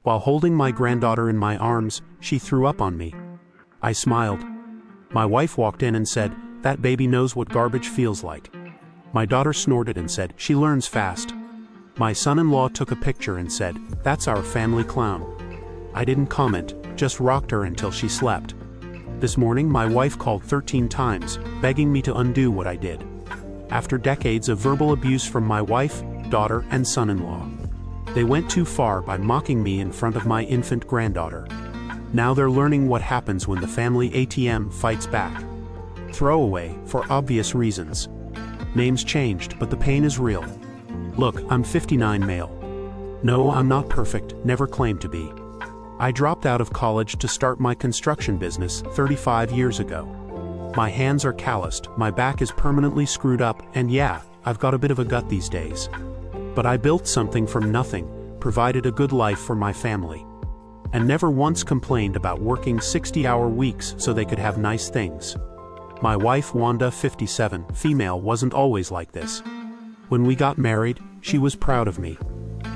While holding my granddaughter in my arms, she threw up on me. I smiled. My wife walked in and said, "That baby knows what garbage feels like." My daughter snorted and said, "She learns fast." My son-in-law took a picture and said, "That's our family clown." I didn't comment, just rocked her until she slept. This morning my wife called 13 times, begging me to undo what I did. After decades of verbal abuse from my wife, daughter, and son-in-law. They went too far by mocking me in front of my infant granddaughter. Now they're learning what happens when the family ATM fights back. Throwaway, for obvious reasons. Names changed, but the pain is real. Look, I'm 59 male. No, I'm not perfect, never claimed to be. I dropped out of college to start my construction business 35 years ago. My hands are calloused, my back is permanently screwed up, and yeah, I've got a bit of a gut these days. But I built something from nothing, provided a good life for my family. And never once complained about working 60-hour weeks so they could have nice things. My wife Wanda, 57, female, wasn't always like this. When we got married, she was proud of me.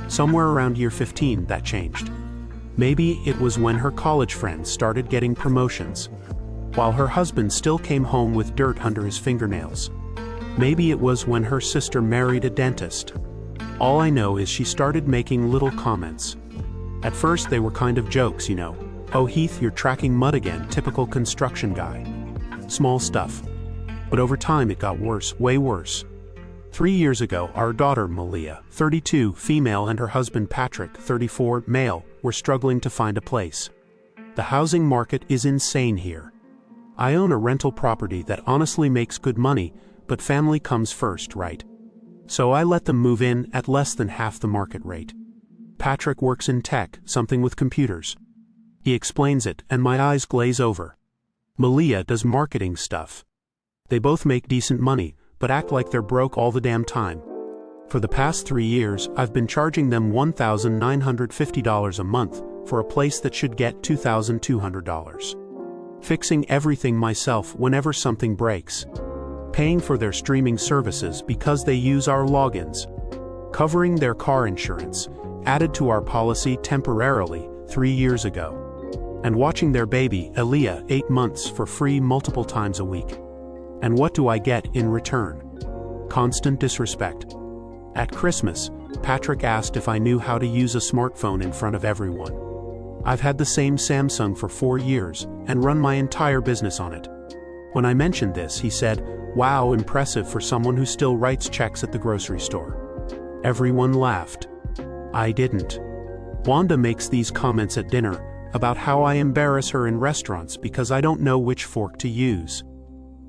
Somewhere around year 15 that changed. Maybe it was when her college friends started getting promotions, while her husband still came home with dirt under his fingernails. Maybe it was when her sister married a dentist. All I know is she started making little comments. At first they were kind of jokes, you know. "Oh Heath, you're tracking mud again, typical construction guy." Small stuff. But over time it got worse, way worse. 3 years ago, our daughter Malia, 32, female, and her husband Patrick, 34, male, were struggling to find a place. The housing market is insane here. I own a rental property that honestly makes good money, but family comes first, right? So I let them move in at less than half the market rate. Patrick works in tech, something with computers. He explains it, and my eyes glaze over. Malia does marketing stuff. They both make decent money, but act like they're broke all the damn time. For the past 3 years, I've been charging them $1,950 a month for a place that should get $2,200. Fixing everything myself whenever something breaks. Paying for their streaming services because they use our logins. Covering their car insurance, added to our policy temporarily 3 years ago. And watching their baby, Aaliyah, 8 months, for free multiple times a week. And what do I get in return? Constant disrespect. At Christmas, Patrick asked if I knew how to use a smartphone in front of everyone. I've had the same Samsung for 4 years and run my entire business on it. When I mentioned this, he said, "Wow, impressive for someone who still writes checks at the grocery store." Everyone laughed. I didn't. Wanda makes these comments at dinner about how I embarrass her in restaurants because I don't know which fork to use.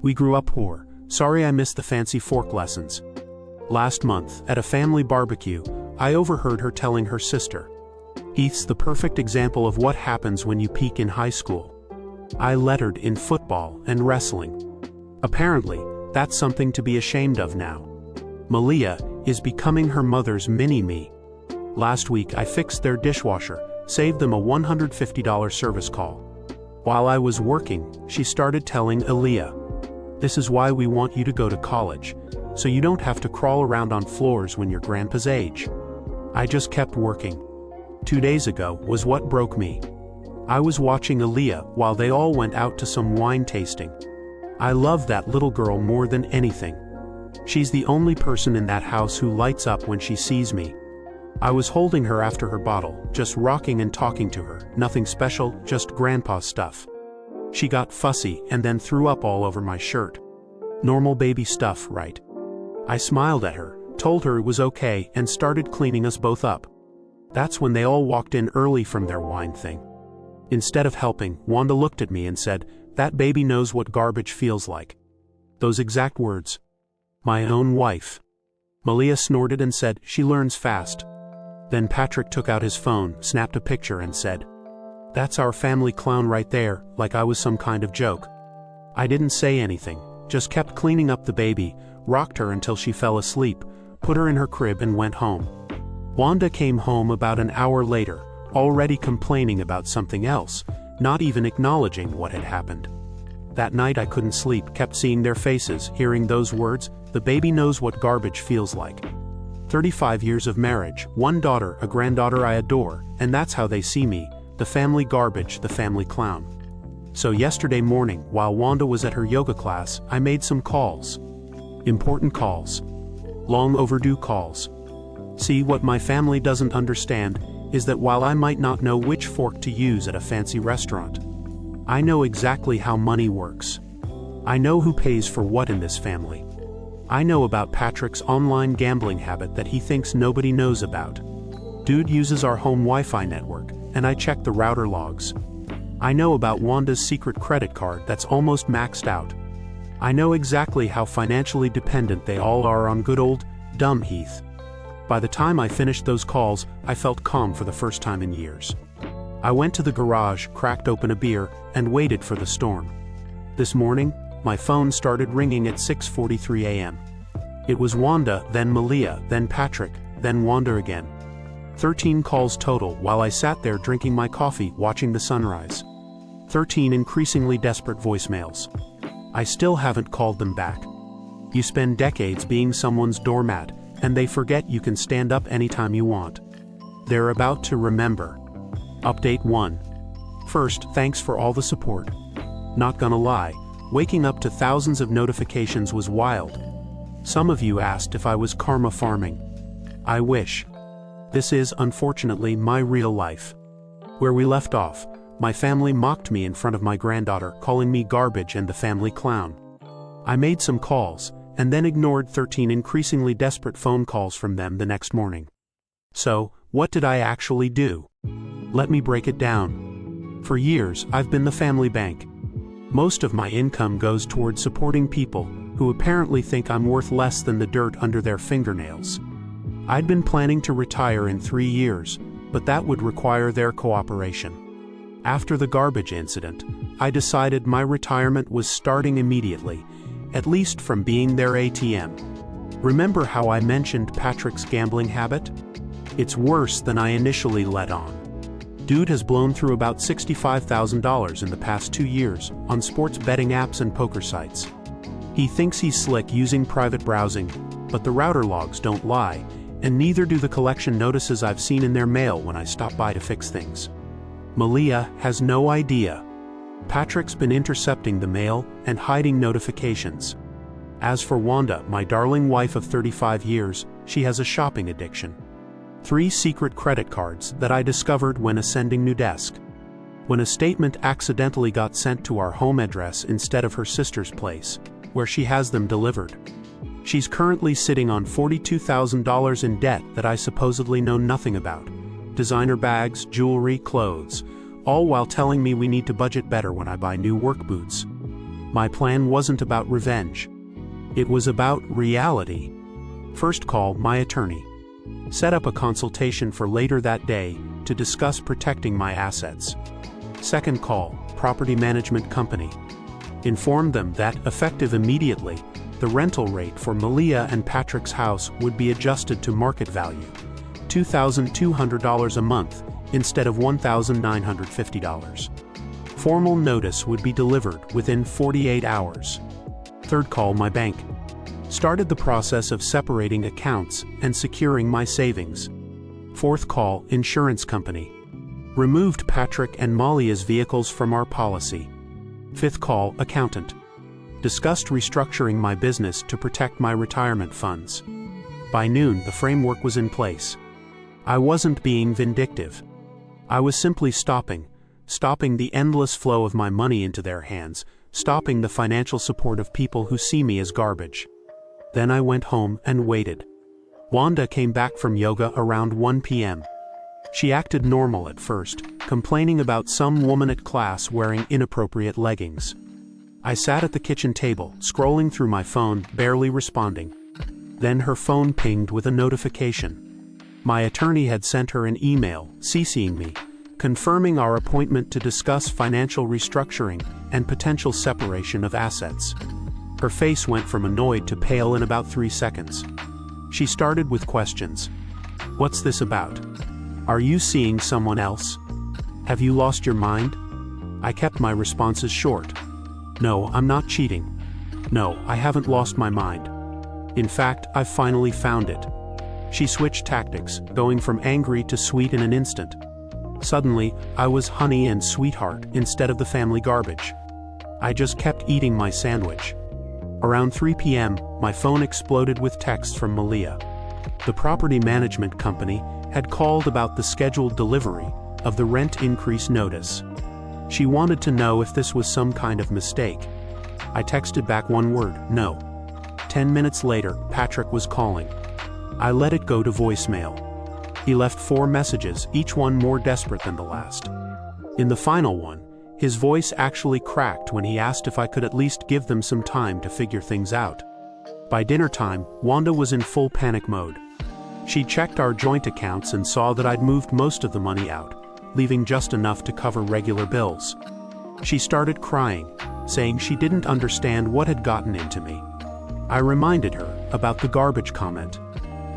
We grew up poor. Sorry I missed the fancy fork lessons. Last month, at a family barbecue, I overheard her telling her sister, "Heath's the perfect example of what happens when you peak in high school. I lettered in football and wrestling." Apparently, that's something to be ashamed of now. Malia is becoming her mother's mini-me. Last week I fixed their dishwasher, saved them a $150 service call. While I was working, she started telling Aaliyah, "This is why we want you to go to college, so you don't have to crawl around on floors when you're grandpa's age." I just kept working. 2 days ago was what broke me. I was watching Aaliyah while they all went out to some wine tasting. I love that little girl more than anything. She's the only person in that house who lights up when she sees me. I was holding her after her bottle, just rocking and talking to her, nothing special, just grandpa stuff. She got fussy and then threw up all over my shirt. Normal baby stuff, right? I smiled at her, told her it was okay, and started cleaning us both up. That's when they all walked in early from their wine thing. Instead of helping, Wanda looked at me and said, "That baby knows what garbage feels like." Those exact words. My own wife. Malia snorted and said, "She learns fast." Then Patrick took out his phone, snapped a picture and said, "That's our family clown right there," like I was some kind of joke. I didn't say anything, just kept cleaning up the baby, rocked her until she fell asleep, put her in her crib and went home. Wanda came home about an hour later, already complaining about something else, not even acknowledging what had happened. That night I couldn't sleep, kept seeing their faces, hearing those words, "The baby knows what garbage feels like." 35 years of marriage, one daughter, a granddaughter I adore, and that's how they see me, the family garbage, the family clown. So yesterday morning, while Wanda was at her yoga class, I made some calls. Important calls. Long overdue calls. See, what my family doesn't understand is that while I might not know which fork to use at a fancy restaurant, I know exactly how money works. I know who pays for what in this family. I know about Patrick's online gambling habit that he thinks nobody knows about. Dude uses our home Wi-Fi network, and I check the router logs. I know about Wanda's secret credit card that's almost maxed out. I know exactly how financially dependent they all are on good old, dumb Heath. By the time I finished those calls, I felt calm for the first time in years. I went to the garage, cracked open a beer, and waited for the storm. This morning, my phone started ringing at 6:43 a.m. It was Wanda, then Malia, then Patrick, then Wanda again. 13 calls total while I sat there drinking my coffee, watching the sunrise. 13 increasingly desperate voicemails. I still haven't called them back. You spend decades being someone's doormat, and they forget you can stand up anytime you want. They're about to remember. Update 1. First, thanks for all the support. Not gonna lie, waking up to thousands of notifications was wild. Some of you asked if I was karma farming. I wish. This is, unfortunately, my real life. Where we left off, my family mocked me in front of my granddaughter, calling me garbage and the family clown. I made some calls, and then ignored 13 increasingly desperate phone calls from them the next morning. So, what did I actually do? Let me break it down. For years, I've been the family bank. Most of my income goes towards supporting people who apparently think I'm worth less than the dirt under their fingernails. I'd been planning to retire in 3 years, but that would require their cooperation. After the garbage incident, I decided my retirement was starting immediately, at least from being their ATM. Remember how I mentioned Patrick's gambling habit? It's worse than I initially let on. Dude has blown through about $65,000 in the past 2 years on sports betting apps and poker sites. He thinks he's slick using private browsing, but the router logs don't lie, and neither do the collection notices I've seen in their mail when I stop by to fix things. Malia has no idea. Patrick's been intercepting the mail and hiding notifications. As for Wanda, my darling wife of 35 years, she has a shopping addiction. 3 secret credit cards that I discovered when ascending new desk. When a statement accidentally got sent to our home address instead of her sister's place, where she has them delivered. She's currently sitting on $42,000 in debt that I supposedly know nothing about. Designer bags, jewelry, clothes, all while telling me we need to budget better when I buy new work boots. My plan wasn't about revenge. It was about reality. First, call my attorney. Set up a consultation for later that day to discuss protecting my assets. Second, call property management company. Inform them that, effective immediately, the rental rate for Malia and Patrick's house would be adjusted to market value, $2,200 a month instead of $1,950. Formal notice would be delivered within 48 hours. Third, call my bank. Started the process of separating accounts and securing my savings. Fourth, call insurance company. Removed Patrick and Malia's vehicles from our policy. Fifth, call accountant. Discussed restructuring my business to protect my retirement funds. By noon, the framework was in place. I wasn't being vindictive. I was simply stopping the endless flow of my money into their hands, stopping the financial support of people who see me as garbage. Then I went home and waited. Wanda came back from yoga around 1 p.m. She acted normal at first, complaining about some woman at class wearing inappropriate leggings. I sat at the kitchen table, scrolling through my phone, barely responding. Then her phone pinged with a notification. My attorney had sent her an email, CCing me, confirming our appointment to discuss financial restructuring and potential separation of assets. Her face went from annoyed to pale in about 3 seconds. She started with questions. What's this about? Are you seeing someone else? Have you lost your mind? I kept my responses short. No, I'm not cheating. No, I haven't lost my mind. In fact, I've finally found it. She switched tactics, going from angry to sweet in an instant. Suddenly, I was honey and sweetheart instead of the family garbage. I just kept eating my sandwich. Around 3 p.m., my phone exploded with texts from Malia. The property management company had called about the scheduled delivery of the rent increase notice. She wanted to know if this was some kind of mistake. I texted back one word, no. 10 minutes later, Patrick was calling. I let it go to voicemail. He left 4 messages, each one more desperate than the last. In the final one, his voice actually cracked when he asked if I could at least give them some time to figure things out. By dinner time, Wanda was in full panic mode. She checked our joint accounts and saw that I'd moved most of the money out, leaving just enough to cover regular bills. She started crying, saying she didn't understand what had gotten into me. I reminded her about the garbage comment.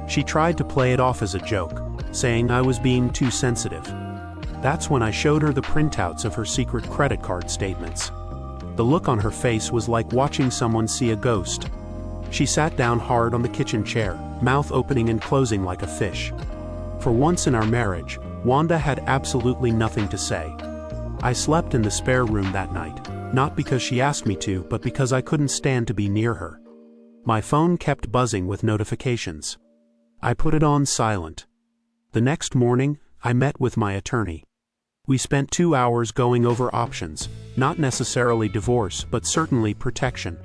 She tried to play it off as a joke, saying I was being too sensitive. That's when I showed her the printouts of her secret credit card statements. The look on her face was like watching someone see a ghost. She sat down hard on the kitchen chair, mouth opening and closing like a fish. For once in our marriage, Wanda had absolutely nothing to say. I slept in the spare room that night, not because she asked me to, but because I couldn't stand to be near her. My phone kept buzzing with notifications. I put it on silent. The next morning, I met with my attorney. We spent 2 hours going over options, not necessarily divorce, but certainly protection.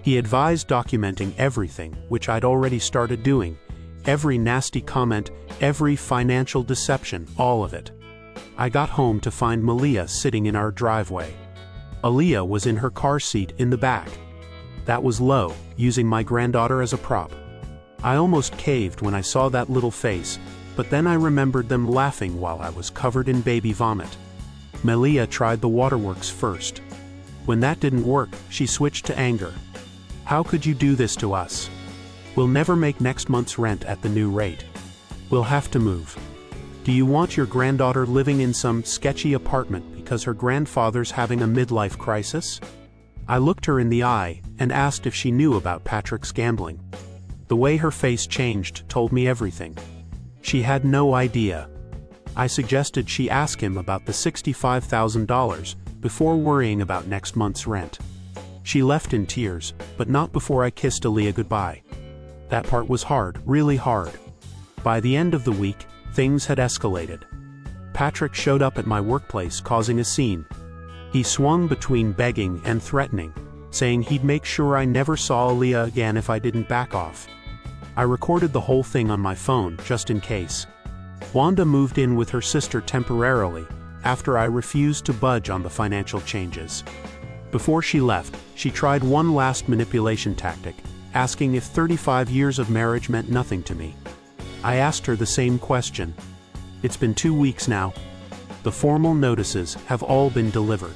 He advised documenting everything, which I'd already started doing. Every nasty comment, every financial deception, all of it. I got home to find Malia sitting in our driveway. Aaliyah was in her car seat in the back. That was low, using my granddaughter as a prop. I almost caved when I saw that little face, but then I remembered them laughing while I was covered in baby vomit. Malia tried the waterworks first. When that didn't work, she switched to anger. How could you do this to us? We'll never make next month's rent at the new rate. We'll have to move. Do you want your granddaughter living in some sketchy apartment because her grandfather's having a midlife crisis? I looked her in the eye and asked if she knew about Patrick's gambling. The way her face changed told me everything. She had no idea. I suggested she ask him about the $65,000 before worrying about next month's rent. She left in tears, but not before I kissed Aaliyah goodbye. That part was hard, really hard. By the end of the week, things had escalated. Patrick showed up at my workplace causing a scene. He swung between begging and threatening, saying he'd make sure I never saw Aaliyah again if I didn't back off. I recorded the whole thing on my phone, just in case. Wanda moved in with her sister temporarily, after I refused to budge on the financial changes. Before she left, she tried one last manipulation tactic, asking if 35 years of marriage meant nothing to me. I asked her the same question. It's been 2 weeks now. The formal notices have all been delivered.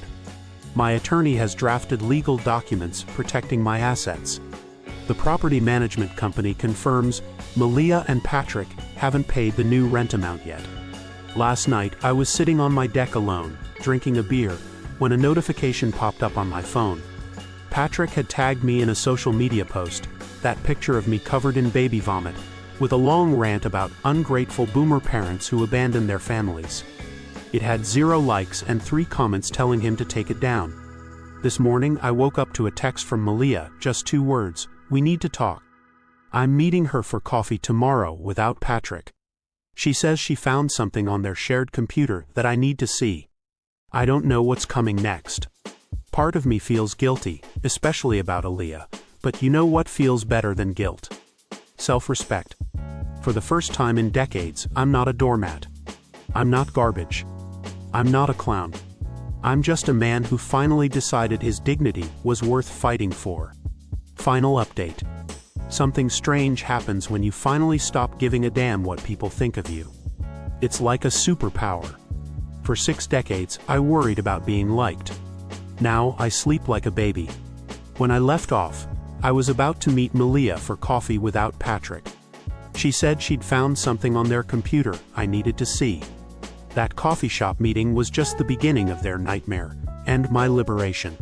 My attorney has drafted legal documents protecting my assets. The property management company confirms Malia and Patrick haven't paid the new rent amount yet. Last night, I was sitting on my deck alone, drinking a beer, when a notification popped up on my phone. Patrick had tagged me in a social media post, that picture of me covered in baby vomit, with a long rant about ungrateful boomer parents who abandon their families. It had 0 likes and 3 comments telling him to take it down. This morning I woke up to a text from Malia, just 2 words, "We need to talk." I'm meeting her for coffee tomorrow without Patrick. She says she found something on their shared computer that I need to see. I don't know what's coming next. Part of me feels guilty, especially about Aaliyah, but you know what feels better than guilt? Self-respect. For the first time in decades, I'm not a doormat. I'm not garbage. I'm not a clown. I'm just a man who finally decided his dignity was worth fighting for. Final update. Something strange happens when you finally stop giving a damn what people think of you. It's like a superpower. For 6 decades, I worried about being liked. Now, I sleep like a baby. When I left off, I was about to meet Malia for coffee without Patrick. She said she'd found something on their computer I needed to see. That coffee shop meeting was just the beginning of their nightmare, and my liberation.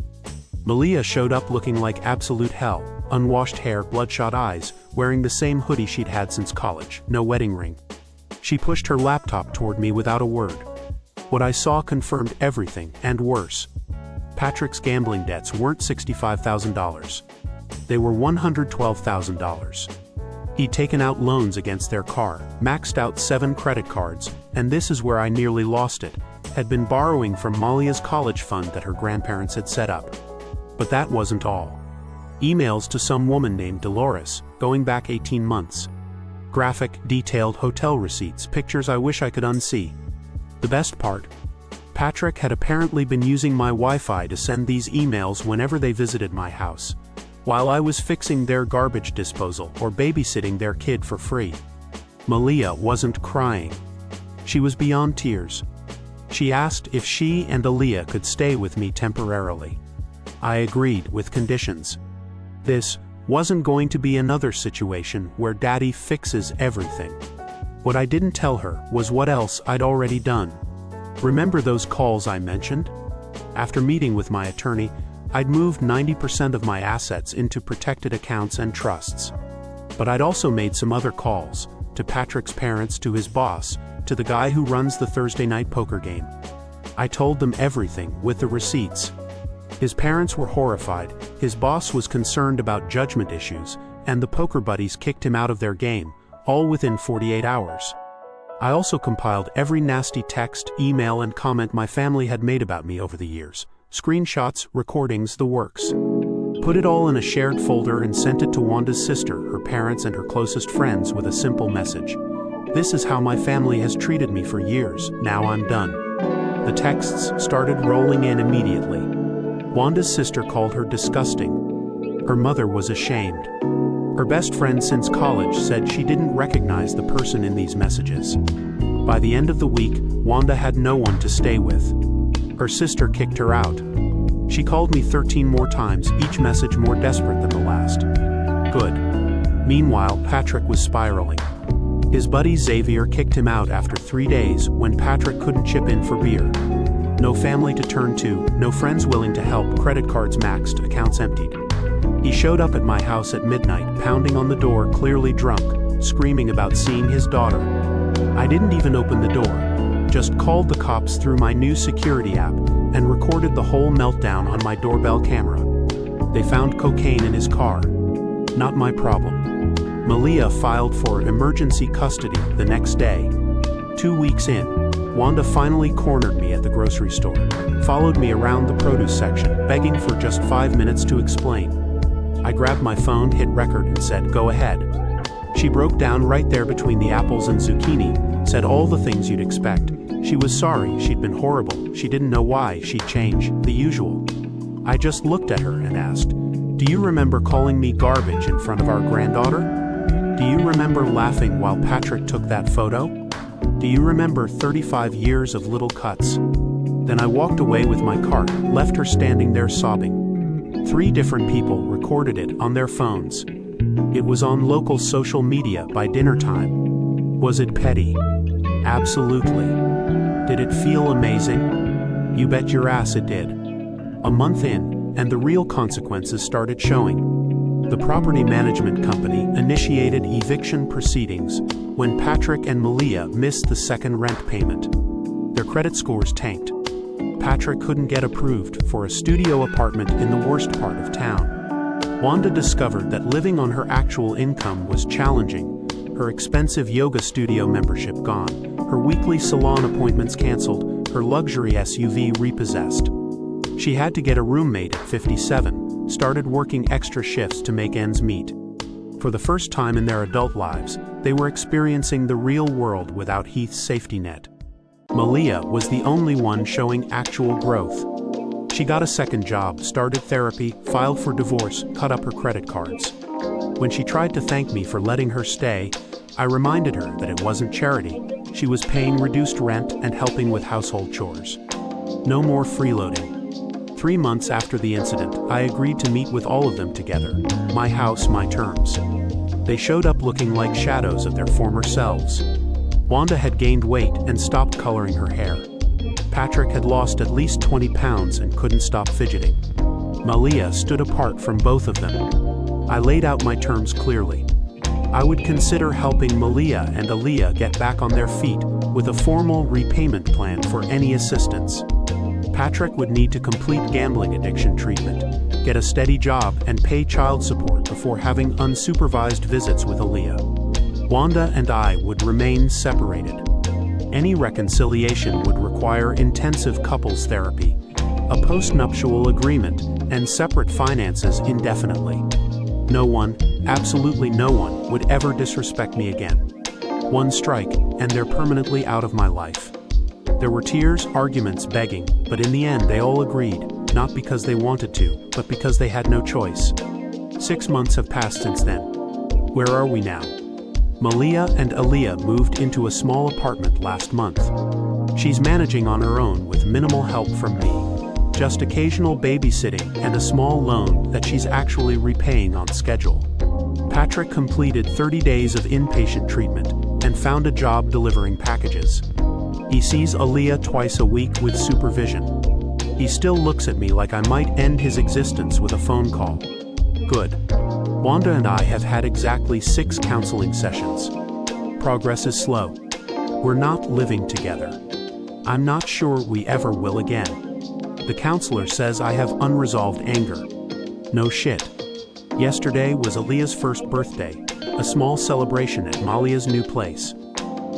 Malia showed up looking like absolute hell, unwashed hair, bloodshot eyes, wearing the same hoodie she'd had since college, no wedding ring. She pushed her laptop toward me without a word. What I saw confirmed everything, and worse. Patrick's gambling debts weren't $65,000. They were $112,000. He'd taken out loans against their car, maxed out 7 credit cards, and this is where I nearly lost it, had been borrowing from Malia's college fund that her grandparents had set up. But that wasn't all. Emails to some woman named Dolores, going back 18 months. Graphic, detailed hotel receipts, pictures I wish I could unsee. The best part? Patrick had apparently been using my Wi-Fi to send these emails whenever they visited my house, while I was fixing their garbage disposal or babysitting their kid for free. Malia wasn't crying. She was beyond tears. She asked if she and Aaliyah could stay with me temporarily. I agreed with conditions. This wasn't going to be another situation where Daddy fixes everything. What I didn't tell her was what else I'd already done. Remember those calls I mentioned? After meeting with my attorney, I'd moved 90% of my assets into protected accounts and trusts. But I'd also made some other calls, to Patrick's parents, to his boss, to the guy who runs the Thursday night poker game. I told them everything, with the receipts. His parents were horrified, his boss was concerned about judgment issues, and the poker buddies kicked him out of their game, all within 48 hours. I also compiled every nasty text, email, and comment my family had made about me over the years. Screenshots, recordings, the works. Put it all in a shared folder and sent it to Wanda's sister, her parents, and her closest friends with a simple message. This is how my family has treated me for years, now I'm done. The texts started rolling in immediately. Wanda's sister called her disgusting. Her mother was ashamed. Her best friend since college said she didn't recognize the person in these messages. By the end of the week, Wanda had no one to stay with. Her sister kicked her out. She called me 13 more times, each message more desperate than the last. Good. Meanwhile, Patrick was spiraling. His buddy Xavier kicked him out after 3 days when Patrick couldn't chip in for beer. No family to turn to, no friends willing to help, credit cards maxed, accounts emptied. He showed up at my house at midnight, pounding on the door, clearly drunk, screaming about seeing his daughter. I didn't even open the door, just called the cops through my new security app and recorded the whole meltdown on my doorbell camera. They found cocaine in his car. Not my problem. Malia filed for emergency custody the next day. 2 weeks in, Wanda finally cornered me at the grocery store, followed me around the produce section, begging for just 5 minutes to explain. I grabbed my phone, hit record, and said, "Go ahead." She broke down right there between the apples and zucchini, said all the things you'd expect. She was sorry, she'd been horrible, she didn't know why she'd change, the usual. I just looked at her and asked, "Do you remember calling me garbage in front of our granddaughter? Do you remember laughing while Patrick took that photo? Do you remember 35 years of little cuts?" Then I walked away with my cart, left her standing there sobbing. 3 different people recorded it on their phones. It was on local social media by dinner time. Was it petty? Absolutely. Did it feel amazing? You bet your ass it did. A month in, and the real consequences started showing. The property management company initiated eviction proceedings when Patrick and Malia missed the second rent payment. Their credit scores tanked. Patrick couldn't get approved for a studio apartment in the worst part of town. Wanda discovered that living on her actual income was challenging. Her expensive yoga studio membership gone, her weekly salon appointments canceled, her luxury SUV repossessed. She had to get a roommate at 57, started working extra shifts to make ends meet. For the first time in their adult lives, they were experiencing the real world without Heath's safety net. Malia was the only one showing actual growth. She got a second job, started therapy, filed for divorce, cut up her credit cards. When she tried to thank me for letting her stay, I reminded her that it wasn't charity. She was paying reduced rent and helping with household chores. No more freeloading. 3 months after the incident, I agreed to meet with all of them together. My house, my terms. They showed up looking like shadows of their former selves. Wanda had gained weight and stopped coloring her hair. Patrick had lost at least 20 pounds and couldn't stop fidgeting. Malia stood apart from both of them. I laid out my terms clearly. I would consider helping Malia and Aaliyah get back on their feet with a formal repayment plan for any assistance. Patrick would need to complete gambling addiction treatment, get a steady job, and pay child support before having unsupervised visits with Aaliyah. Wanda and I would remain separated. Any reconciliation would require intensive couples therapy, a postnuptial agreement, and separate finances indefinitely. No one, absolutely no one, would ever disrespect me again. One strike, and they're permanently out of my life. There were tears, arguments, begging, but in the end they all agreed, not because they wanted to, but because they had no choice. 6 months have passed since then. Where are we now? Malia and Aaliyah moved into a small apartment last month. She's managing on her own with minimal help from me. Just occasional babysitting and a small loan that she's actually repaying on schedule. Patrick completed 30 days of inpatient treatment and found a job delivering packages. He sees Aaliyah twice a week with supervision. He still looks at me like I might end his existence with a phone call. Good. Wanda and I have had exactly 6 counseling sessions. Progress is slow. We're not living together. I'm not sure we ever will again. The counselor says I have unresolved anger. No shit. Yesterday was Aaliyah's first birthday, a small celebration at Malia's new place.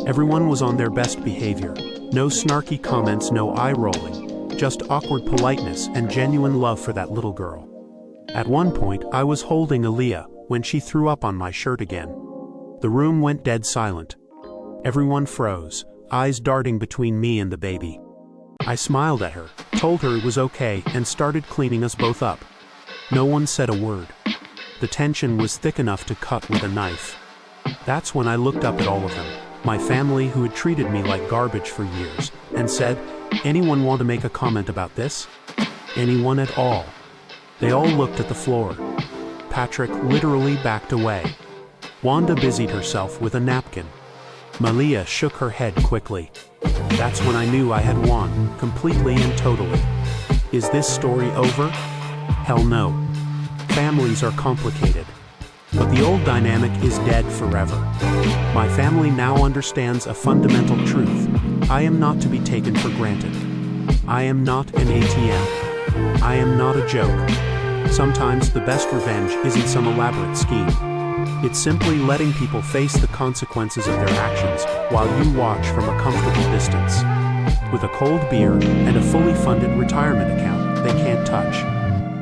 Everyone was on their best behavior. No snarky comments, no eye-rolling, just awkward politeness and genuine love for that little girl. At one point, I was holding Aaliyah when she threw up on my shirt again. The room went dead silent. Everyone froze, eyes darting between me and the baby. I smiled at her, told her it was okay, and started cleaning us both up. No one said a word. The tension was thick enough to cut with a knife. That's when I looked up at all of them, my family who had treated me like garbage for years, and said, "Anyone want to make a comment about this? Anyone at all?" They all looked at the floor. Patrick literally backed away. Wanda busied herself with a napkin. Malia shook her head quickly. That's when I knew I had won, completely and totally. Is this story over? Hell no. Families are complicated. But the old dynamic is dead forever. My family now understands a fundamental truth. I am not to be taken for granted. I am not an ATM. I am not a joke. Sometimes the best revenge isn't some elaborate scheme. It's simply letting people face the consequences of their actions while you watch from a comfortable distance. With a cold beer and a fully funded retirement account they can't touch.